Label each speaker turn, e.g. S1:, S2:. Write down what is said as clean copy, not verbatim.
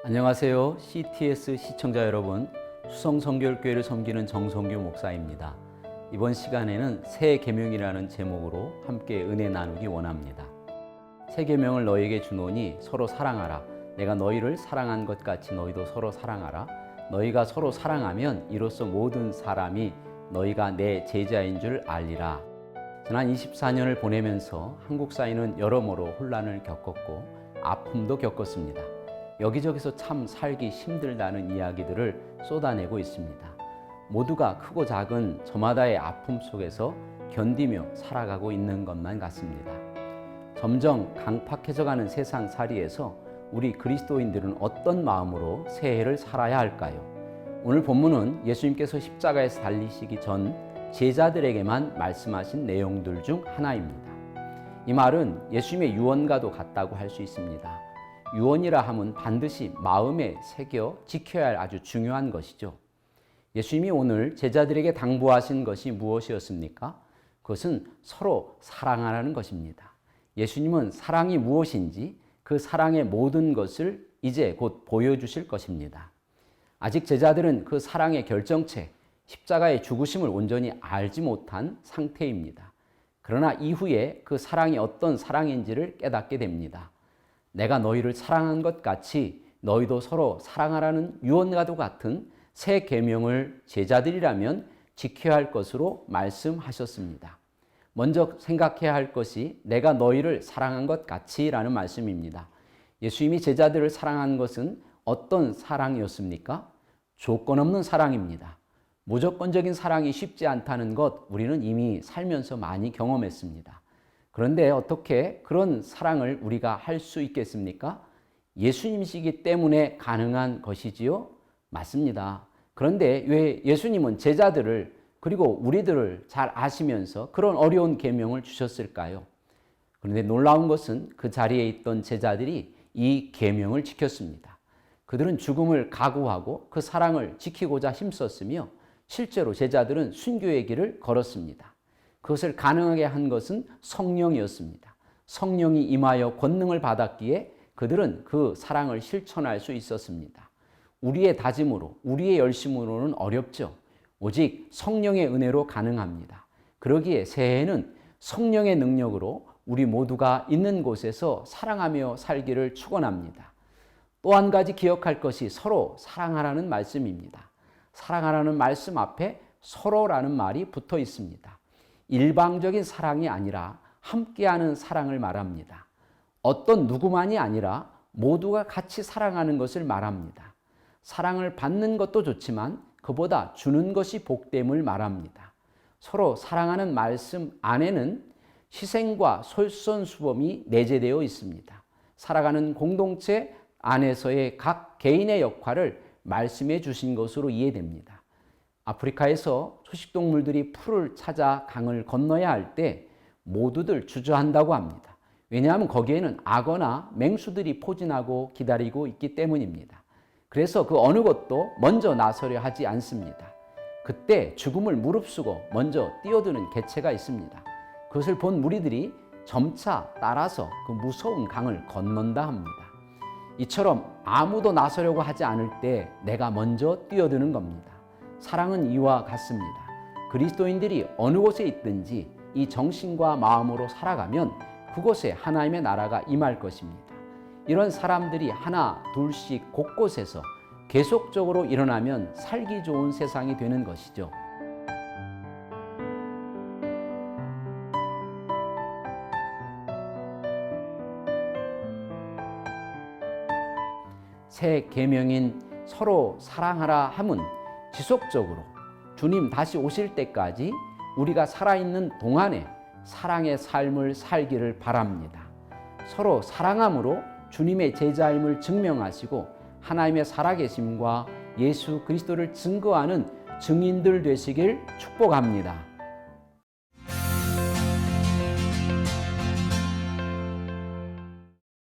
S1: 안녕하세요. CTS 시청자 여러분, 수성성결교회를 섬기는 정성규 목사입니다. 이번 시간에는 새 계명이라는 제목으로 함께 은혜 나누기 원합니다. 새 계명을 너희에게 주노니 서로 사랑하라. 내가 너희를 사랑한 것 같이 너희도 서로 사랑하라. 너희가 서로 사랑하면 이로써 모든 사람이 너희가 내 제자인 줄 알리라. 지난 24년을 보내면서 한국 사회는 여러모로 혼란을 겪었고 아픔도 겪었습니다. 여기저기서 참 살기 힘들다는 이야기들을 쏟아내고 있습니다. 모두가 크고 작은 저마다의 아픔 속에서 견디며 살아가고 있는 것만 같습니다. 점점 강팍해져가는 세상살이에서 우리 그리스도인들은 어떤 마음으로 새해를 살아야 할까요? 오늘 본문은 예수님께서 십자가에서 달리시기 전 제자들에게만 말씀하신 내용들 중 하나입니다. 이 말은 예수님의 유언과도 같다고 할 수 있습니다. 유언이라 함은 반드시 마음에 새겨 지켜야 할 아주 중요한 것이죠. 예수님이 오늘 제자들에게 당부하신 것이 무엇이었습니까? 그것은 서로 사랑하라는 것입니다. 예수님은 사랑이 무엇인지 그 사랑의 모든 것을 이제 곧 보여주실 것입니다. 아직 제자들은 그 사랑의 결정체, 십자가의 죽으심을 온전히 알지 못한 상태입니다. 그러나 이후에 그 사랑이 어떤 사랑인지를 깨닫게 됩니다. 내가 너희를 사랑한 것 같이 너희도 서로 사랑하라는 유언과도 같은 새 계명을 제자들이라면 지켜야 할 것으로 말씀하셨습니다. 먼저 생각해야 할 것이 내가 너희를 사랑한 것 같이라는 말씀입니다. 예수님이 제자들을 사랑한 것은 어떤 사랑이었습니까? 조건 없는 사랑입니다. 무조건적인 사랑이 쉽지 않다는 것 우리는 이미 살면서 많이 경험했습니다. 그런데 어떻게 그런 사랑을 우리가 할 수 있겠습니까? 예수님이시기 때문에 가능한 것이지요? 맞습니다. 그런데 왜 예수님은 제자들을 그리고 우리들을 잘 아시면서 그런 어려운 계명을 주셨을까요? 그런데 놀라운 것은 그 자리에 있던 제자들이 이 계명을 지켰습니다. 그들은 죽음을 각오하고 그 사랑을 지키고자 힘썼으며 실제로 제자들은 순교의 길을 걸었습니다. 그것을 가능하게 한 것은 성령이었습니다. 성령이 임하여 권능을 받았기에 그들은 그 사랑을 실천할 수 있었습니다. 우리의 다짐으로, 우리의 열심으로는 어렵죠. 오직 성령의 은혜로 가능합니다. 그러기에 새해에는 성령의 능력으로 우리 모두가 있는 곳에서 사랑하며 살기를 축원합니다. 또 한 가지 기억할 것이 서로 사랑하라는 말씀입니다. 사랑하라는 말씀 앞에 서로라는 말이 붙어 있습니다. 일방적인 사랑이 아니라 함께하는 사랑을 말합니다. 어떤 누구만이 아니라 모두가 같이 사랑하는 것을 말합니다. 사랑을 받는 것도 좋지만 그보다 주는 것이 복됨을 말합니다. 서로 사랑하는 말씀 안에는 희생과 솔선수범이 내재되어 있습니다. 살아가는 공동체 안에서의 각 개인의 역할을 말씀해 주신 것으로 이해됩니다. 아프리카에서 초식동물들이 풀을 찾아 강을 건너야 할 때 모두들 주저한다고 합니다. 왜냐하면 거기에는 악어나 맹수들이 포진하고 기다리고 있기 때문입니다. 그래서 그 어느 것도 먼저 나서려 하지 않습니다. 그때 죽음을 무릅쓰고 먼저 뛰어드는 개체가 있습니다. 그것을 본 무리들이 점차 따라서 그 무서운 강을 건넌다 합니다. 이처럼 아무도 나서려고 하지 않을 때 내가 먼저 뛰어드는 겁니다. 사랑은 이와 같습니다. 그리스도인들이 어느 곳에 있든지 이 정신과 마음으로 살아가면 그곳에 하나님의 나라가 임할 것입니다. 이런 사람들이 하나 둘씩 곳곳에서 계속적으로 일어나면 살기 좋은 세상이 되는 것이죠. 새 계명인 서로 사랑하라 함은 지속적으로 주님 다시 오실 때까지 우리가 살아있는 동안에 사랑의 삶을 살기를 바랍니다. 서로 사랑함으로 주님의 제자임을 증명하시고 하나님의 살아계심과 예수 그리스도를 증거하는 증인들 되시길 축복합니다.